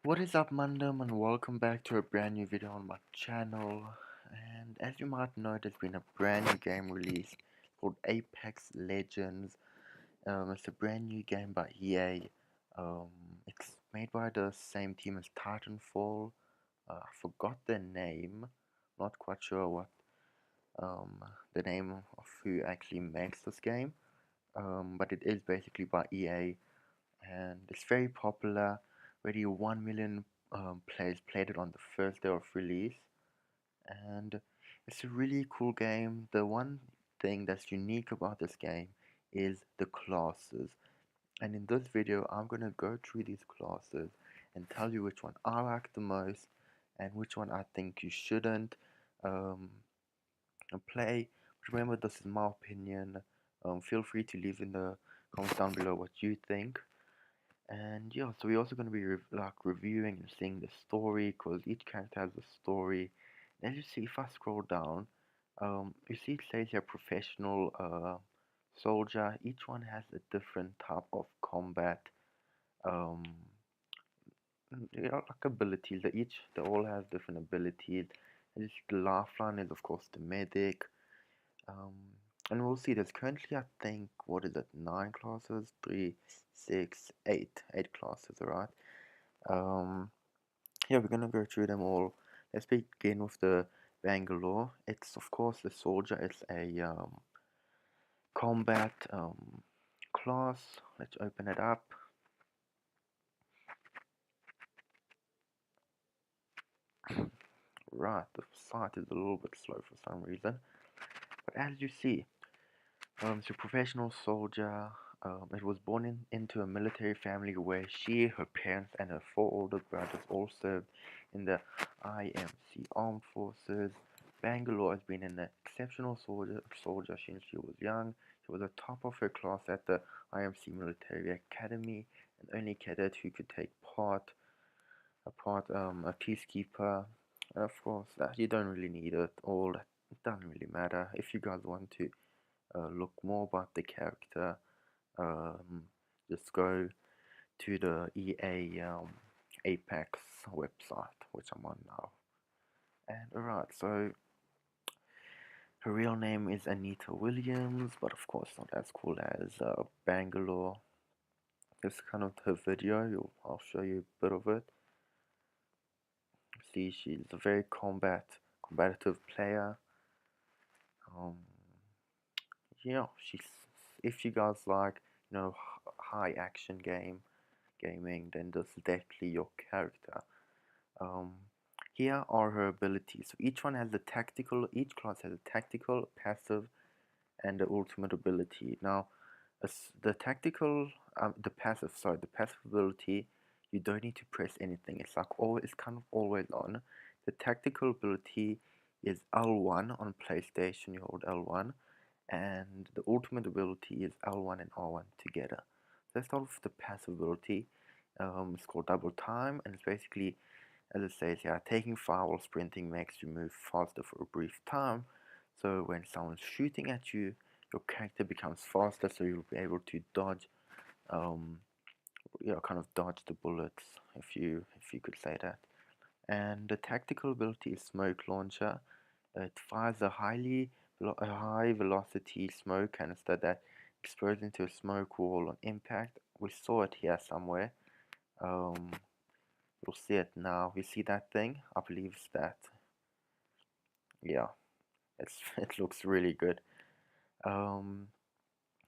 What is up, Mandem, and welcome back to a brand new video on my channel. And as you might know, there's been a brand new game released called Apex Legends. It's a brand new game by EA. Um, it's made by the same team as Titanfall. I forgot their name. Not quite sure what um, the name of who actually makes this game. But it is basically by EA, and it's very popular. Already 1 million players played it on the first day of release, and it's a really cool game. The one thing that's unique about this game is the classes, and in this video I'm gonna go through these classes and tell you which one I like the most and which one I think you shouldn't um, play. But remember, this is my opinion. Feel free to leave in the comments down below what you think. And yeah, so we're also going to be reviewing and seeing the story, because each character has a story. And as you see, if I scroll down, you see it says here professional soldier. Each one has a different type of combat, um, like abilities. They all have different abilities. And you see the lifeline is of course the medic. Um, and we'll see. There's currently, I think, what is it? 9 classes, 3, 6, 8, 8 classes. Alright. Um, yeah, we're gonna go through them all. Let's begin with the Bangalore. It's of course the soldier. It's a combat class. Let's open it up. Right, the site is a little bit slow for some reason. But as you see, so professional soldier. It was born into a military family where she, her parents, and her 4 older brothers all served in the IMC Armed Forces. Bangalore has been an exceptional soldier since she was young. She was the top of her class at the IMC Military Academy, and only cadet who could take a peacekeeper. And of course, that you don't really need it. All that it doesn't really matter. If you guys want to look more about the character, um, just go to the EA Apex website, which I'm on now. And alright, so her real name is Anita Williams, but of course not as cool as Bangalore. This is kind of her video. I'll show you a bit of it. See, she's a very combative player. Um, yeah, she's if you guys like, high action gaming, then this is definitely your character. Um, Here are her abilities. So each class has a tactical, passive, and the ultimate ability. Now, the the passive ability, you don't need to press anything. It's kind of always on. The tactical ability is L1 on PlayStation. You hold L1, and the ultimate ability is L1 and R1 together. Let's start with the passive ability. It's called double time, and it's basically, as it says here, taking fire while sprinting makes you move faster for a brief time. So when someone's shooting at you, your character becomes faster, so you'll be able to dodge, kind of dodge the bullets, if you could say that. And the tactical ability is smoke launcher. It fires a high velocity smoke canister that explodes into a smoke wall on impact. We saw it here somewhere. Um, You'll see it now. You see that thing? I believe it's that. Yeah, it looks really good. Um,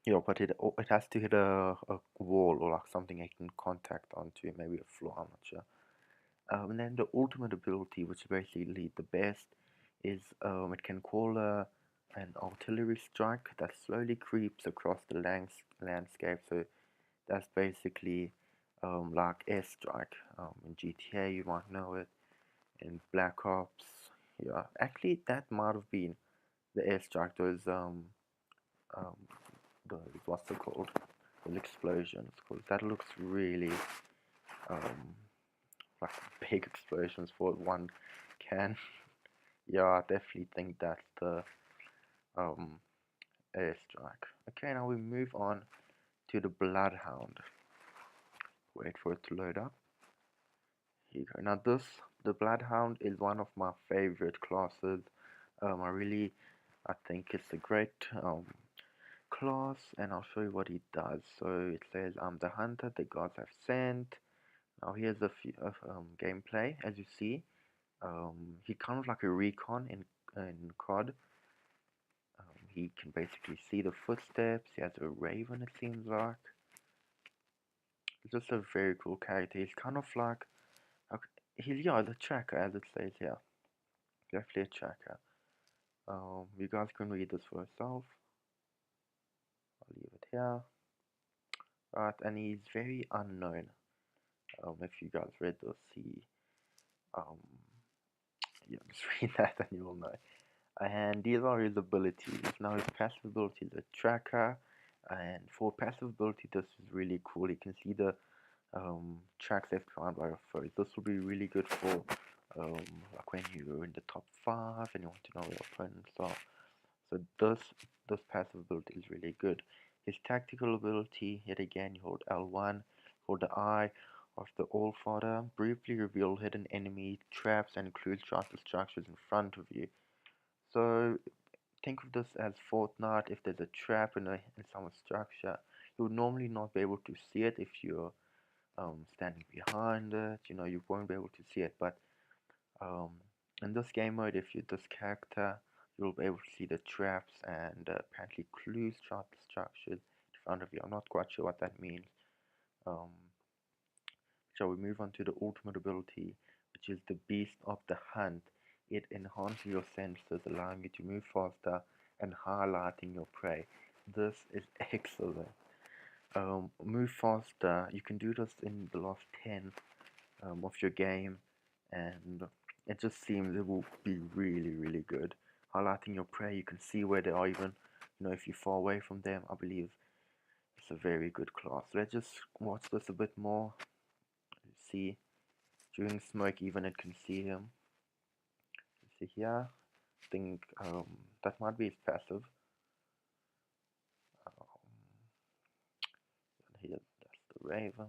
but it has to hit a wall or like something it can contact onto, maybe a floor. I'm not sure. And then the ultimate ability, which is basically the best, is it can call an artillery strike that slowly creeps across the landscape. So that's basically like airstrike. In GTA, you might know it. In Black Ops, yeah, actually that might have been the airstrike. Um, those what's it called? Those explosions. Cause that looks really um like big explosions for one can. Yeah, I definitely think that's the um airstrike. Okay, now we move on to the Bloodhound. Wait for it to load up. Here you go. Now the Bloodhound is one of my favorite classes. I think it's a great class, and I'll show you what he does. So it says, I'm the hunter the gods have sent. Now here's a few gameplay. As you see, he kind of like a recon in COD. He can basically see the footsteps. He has a raven, it seems like. He's just a very cool character. He's kind of like, he's, yeah, the tracker, as it says here. Definitely a tracker. You guys can read this for yourself. I'll leave it here. Right, and he's very unknown. If you guys read this, um, yeah, just read that and you will know. And these are his abilities. Now his passive ability is a tracker, and for passive ability, this is really cool. You can see the tracks left behind by your foes. This will be really good for like when you're in the top 5 and you want to know where your opponents are. So this passive ability is really good. His tactical ability, yet again, you hold L1, hold the eye of the Allfather, briefly reveal hidden enemy traps and clues throughout the structures in front of you. So think of this as Fortnite. If there's a trap in some structure, you would normally not be able to see it if you're standing behind it. You know, you won't be able to see it. But um, in this game mode, if you're this character, you'll be able to see the traps and apparently clues throughout the structures in front of you. I'm not quite sure what that means. Um, shall we move on to the ultimate ability, which is the Beast of the Hunt? It enhances your senses, allowing you to move faster and highlighting your prey. This is excellent. Move faster. You can do this in the last 10 of your game, and it just seems it will be really, really good. Highlighting your prey, you can see where they are, even if you're far away from them. I believe it's a very good class. Let's just watch this a bit more. See, during smoke, even it can see him. See here, I think that might be his passive. Um, here, that's the Raven.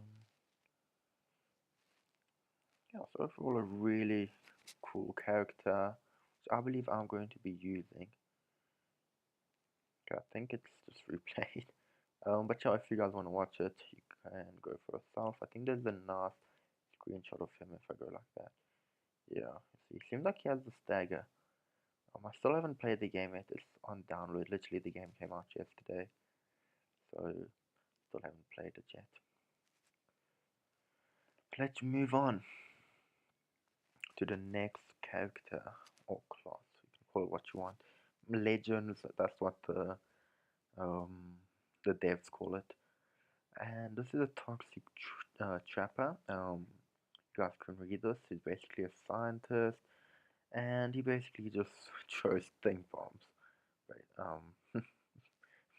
Yeah, so overall a really cool character, which I believe I'm going to be using. Okay, I think it's just replayed. But yeah, if you guys want to watch it, you can go for yourself. I think there's a nice screenshot of him if I go like that. Yeah, see, it seems like he has the stagger. I still haven't played the game yet. It's on download. Literally, the game came out yesterday, so still haven't played it yet. Let's move on to the next character or class. You can call it what you want. Legends. That's what um, the devs call it. And this is a toxic trapper. You guys can read this. He's basically a scientist, and he basically just throws stink bombs, right?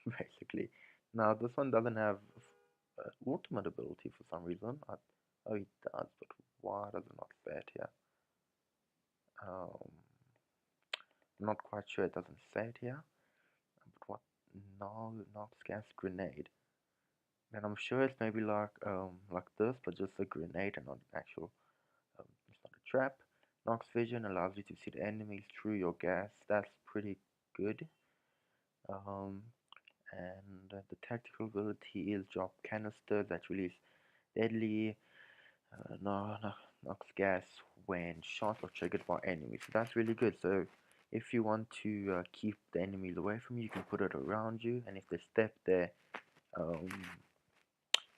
Basically. Now this one doesn't have ultimate ability for some reason. Oh, he does, but why does it not say it here? I'm not quite sure. It doesn't say it here. But what? No, not gas grenade. And I'm sure it's maybe like this, but just a grenade and not an actual. It's not a trap. Nox vision allows you to see the enemies through your gas. That's pretty good. Um, and the tactical ability is drop canisters that release deadly no, no, Nox gas when shot or triggered by enemies. So that's really good. So if you want to keep the enemies away from you, you can put it around you, and if they step there, um,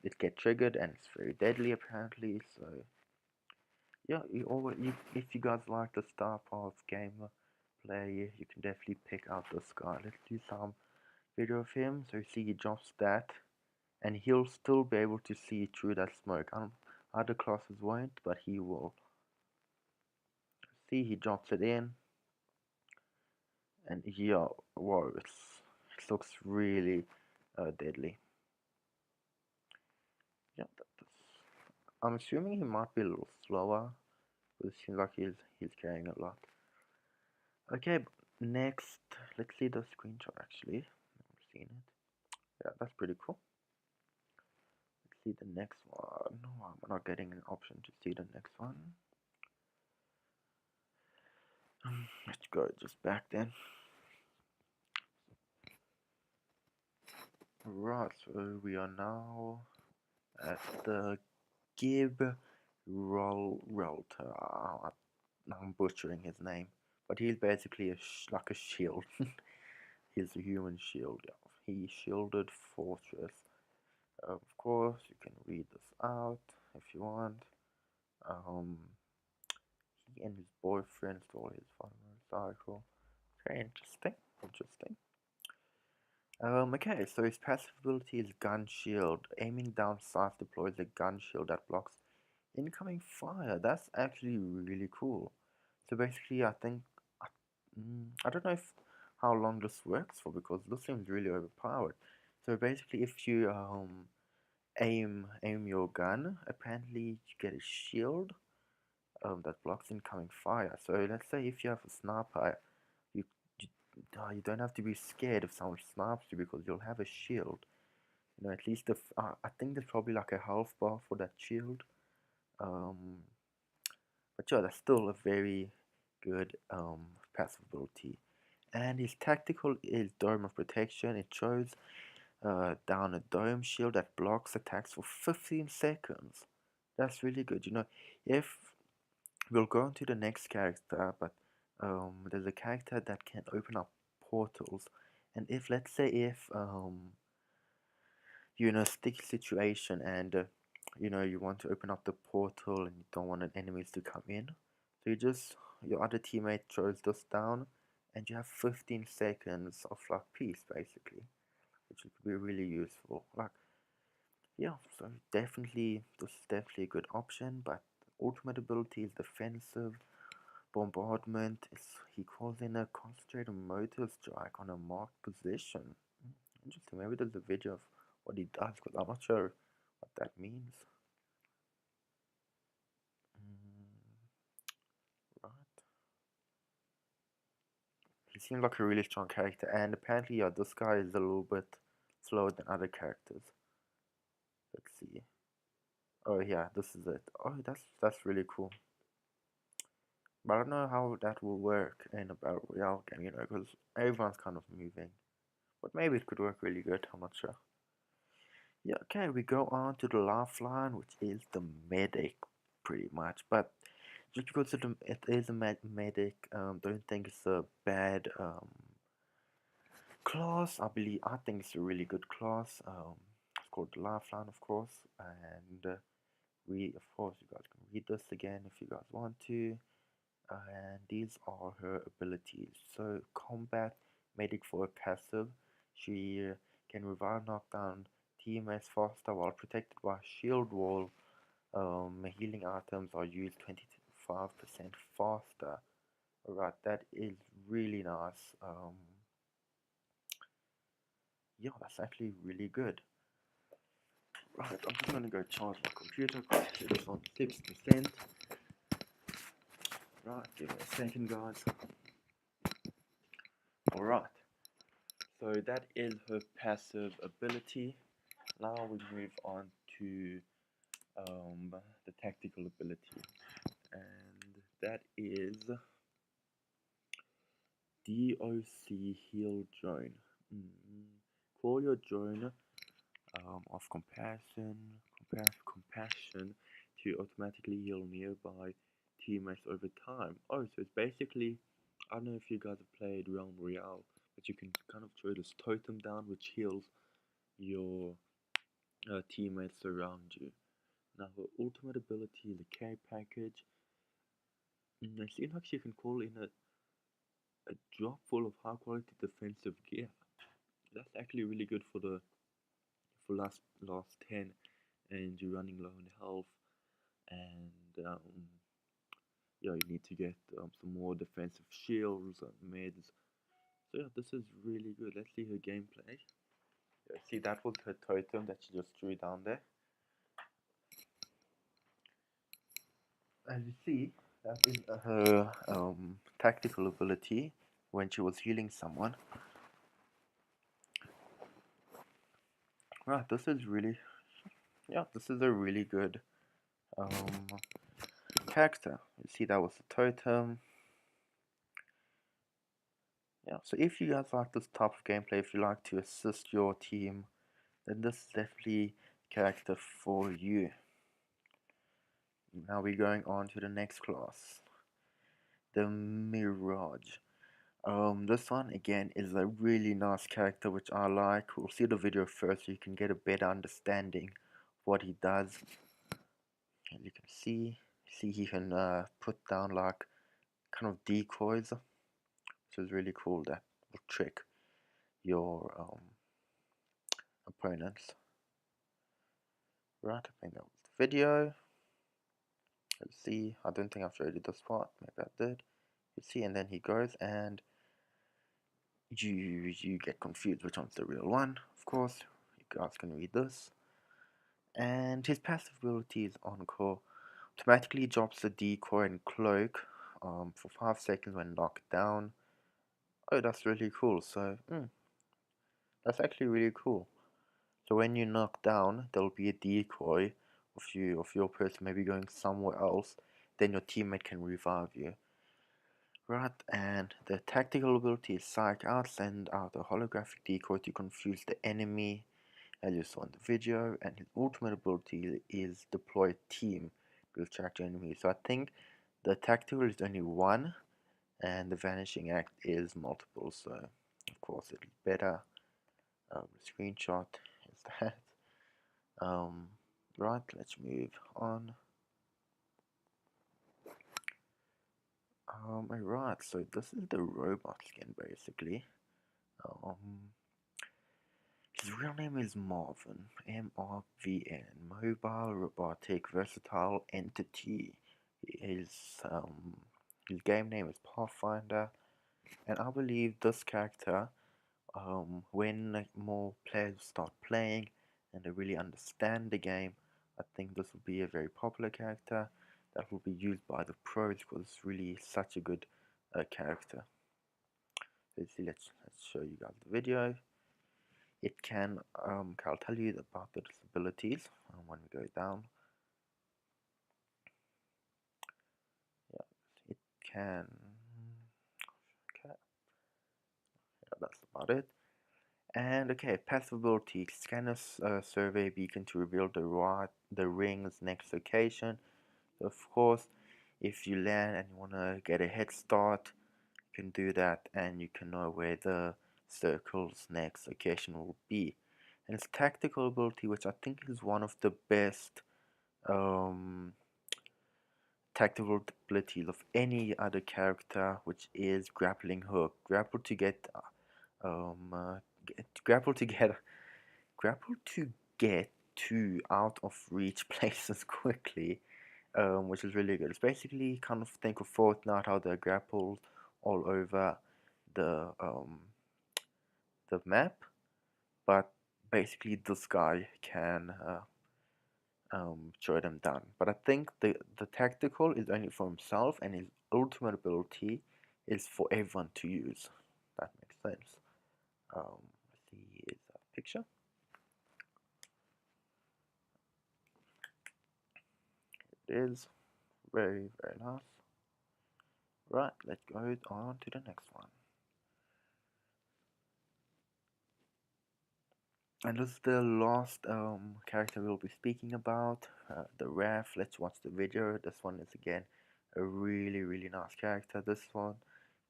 it get triggered, and it's very deadly apparently. So yeah, if you guys like the Star Path gameplay, you can definitely pick out this guy. Let's do some video of him. So you see he drops that, and he'll still be able to see through that smoke. Other classes won't, but he will. See, he drops it in, and yeah, wow, it looks really deadly. Yeah, I'm assuming he might be a little slower, but it seems like he's carrying a lot. Okay, next, let's see the screenshot actually. I've seen it. Yeah, that's pretty cool. Let's see the next one. No, I'm not getting an option to see the next one. Let's go just back then. Right, so we are now at the Gibraltar. I'm butchering his name, but he's basically like a shield. He's a human shield. Yeah. He shielded fortress. Of course, you can read this out if you want. Um, he and his boyfriend stole his motorcycle. Very interesting. Interesting. Okay, so his passive ability is gun shield. Aiming down sights deploys a gun shield that blocks incoming fire. That's actually really cool. So basically, I don't know if how long this works for because this seems really overpowered. So basically, if you aim your gun, apparently you get a shield that blocks incoming fire. So let's say if you have a sniper, you you, you don't have to be scared if someone snipes you because you'll have a shield. You know, at least if I think there's probably like a health bar for that shield. Um, but yeah, that's still a very good passive ability. And his tactical is Dome of Protection. It shows down a dome shield that blocks attacks for 15 seconds. That's really good. You know, if we'll go on to the next character, but there's a character that can open up portals. And if, let's say, if you're in a sticky situation and you want to open up the portal and you don't want enemies to come in, so your other teammate throws this down and you have 15 seconds of like peace basically, which could be really useful. Like, yeah, so definitely this is definitely a good option. But ultimate ability is defensive. Bombardment is he calls in a concentrated motor strike on a marked position. Interesting. Maybe there's a video of what he does, because I'm not sure what that means. Right. He seems like a really strong character, and apparently, yeah, this guy is a little bit slower than other characters. Let's see. Oh yeah, this is it. Oh, that's really cool. But I don't know how that will work in a battle royale game, because everyone's kind of moving. But maybe it could work really good. I'm not sure. Yeah, okay, we go on to the lifeline, which is the medic, pretty much. But just because it is a medic, don't think it's a bad class. I think it's a really good class. It's called the lifeline, of course, and of course, you guys can read this again if you guys want to. And these are her abilities. So, combat medic for a passive, she can revive knockdown teammates faster while protected by a shield wall. Healing items are used 25% faster. Alright, that is really nice. Yeah, that's actually really good. Right, I'm just gonna go charge my computer because it's on 6%. Right, give me a second, guys. Alright, so that is her passive ability. Now we move on to the tactical ability, and that is DOC heal drone. Call your drone of compassion to automatically heal nearby teammates over time. Oh, so it's basically, I don't know if you guys have played Realm Royale, but you can kind of throw this totem down which heals your teammates around you. Now, the ultimate ability is a care package. It seems like you can call in a drop full of high quality defensive gear. That's actually really good for last 10 and you're running low on health, and yeah, you need to get some more defensive shields and meds. So yeah, this is really good. Let's see her gameplay. Yeah, see, that was her totem that she just threw down there. As you see, that is her tactical ability when she was healing someone. Right, this is really, yeah, this is a really good um, character. You see, that was the totem. Yeah, so if you guys like this type of gameplay, if you like to assist your team, then this is definitely character for you. Now we're going on to the next class, the Mirage. This one again is a really nice character which I like. We'll see the video first so you can get a better understanding what he does. And you can see he can put down like kind of decoys, which is really cool. That will trick your opponents. Right, I think that was the video. Let's see. I don't think I've showed you this part. Maybe I did. You see, and then he goes, and you get confused which one's the real one. Of course, you guys can read this. And his passive ability is Encore. Automatically drops the decoy and cloak for 5 seconds when knocked down. Oh, that's really cool. So, that's actually really cool. So when you knock down, there'll be a decoy of your person maybe going somewhere else. Then your teammate can revive you. Right, and the tactical ability is Psych Out, send out a holographic decoy to confuse the enemy, as you saw in the video. And his ultimate ability is Deploy Team to distract your enemy. So I think the tactical is only one, and the Vanishing Act is multiple. So of course it's better. Screenshot is that. Right, let's move on. Alright, so this is the robot skin basically. Um, his real name is Marvin, M-R-V-N, Mobile Robotic Versatile Entity. His game name is Pathfinder, and I believe this character, when more players start playing and they really understand the game, I think this will be a very popular character that will be used by the pros because it's really such a good character. Let's show you guys the video. It can, I'll tell you about the disabilities when we go down. Yeah, it can, okay, yeah, that's about it. And okay, passive ability, scan a survey beacon to reveal the ring's next location. Of course, if you land and you want to get a head start, you can do that and you can know where the circle's next location will be. And its tactical ability, which I think is one of the best um, tactical abilities of any other character, which is grappling hook. Um, uh, grapple to get, grapple to get to out of reach places quickly, which is really good. It's basically kind of think of Fortnite, how they're grappled all over the map, but basically this guy can throw them down. But I think the tactical is only for himself, and his ultimate ability is for everyone to use. That makes sense. Let's see, here's a picture. It is very, very nice. Right, let's go on to the next one. And this is the last character we'll be speaking about, the Raf. Let's watch the video. This one is again a really, really nice character. This one,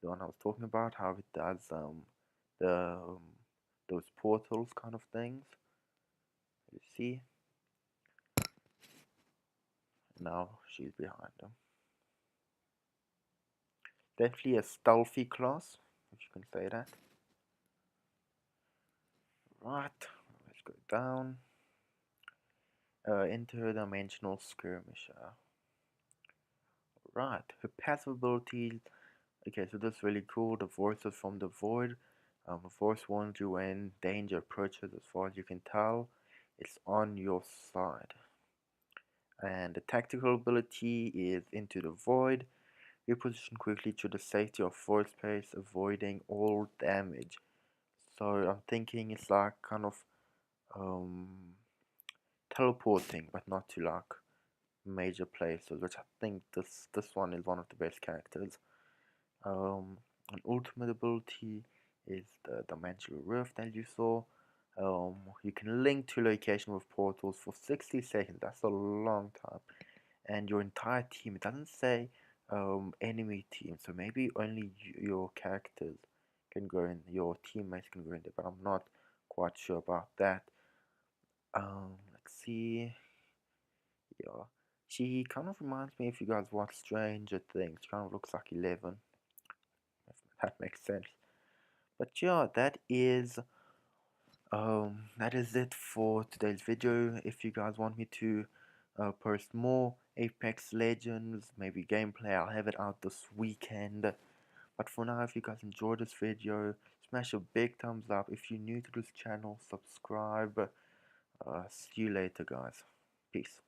the one I was talking about, how it does the those portals kind of things. You see, now she's behind them. Definitely a stealthy class, if you can say that. Right, let's go down. Interdimensional skirmisher. Right, her passive abilities. Okay, so that's really cool. The voices from the void. The voice warns you when danger approaches. As far as you can tell, it's on your side. And the tactical ability is into the void. Reposition quickly to the safety of void space, avoiding all damage. So I'm thinking it's like kind of um, teleporting, but not to like major places, which I think this one is one of the best characters. Um, an ultimate ability is the Dimensional Rift, as you saw. You can link to location with portals for 60 seconds. That's a long time. And your entire team, it doesn't say enemy team, so maybe only your characters can go in, your teammates can go in there, but I'm not quite sure about that. Let's see. Yeah, she kind of reminds me, if you guys watch Stranger Things, she kind of looks like 11, if that makes sense. But yeah, that is it for today's video. If you guys want me to post more Apex Legends, maybe gameplay, I'll have it out this weekend. But for now, if you guys enjoyed this video, smash a big thumbs up. If you're new to this channel, subscribe. See you later, guys. Peace.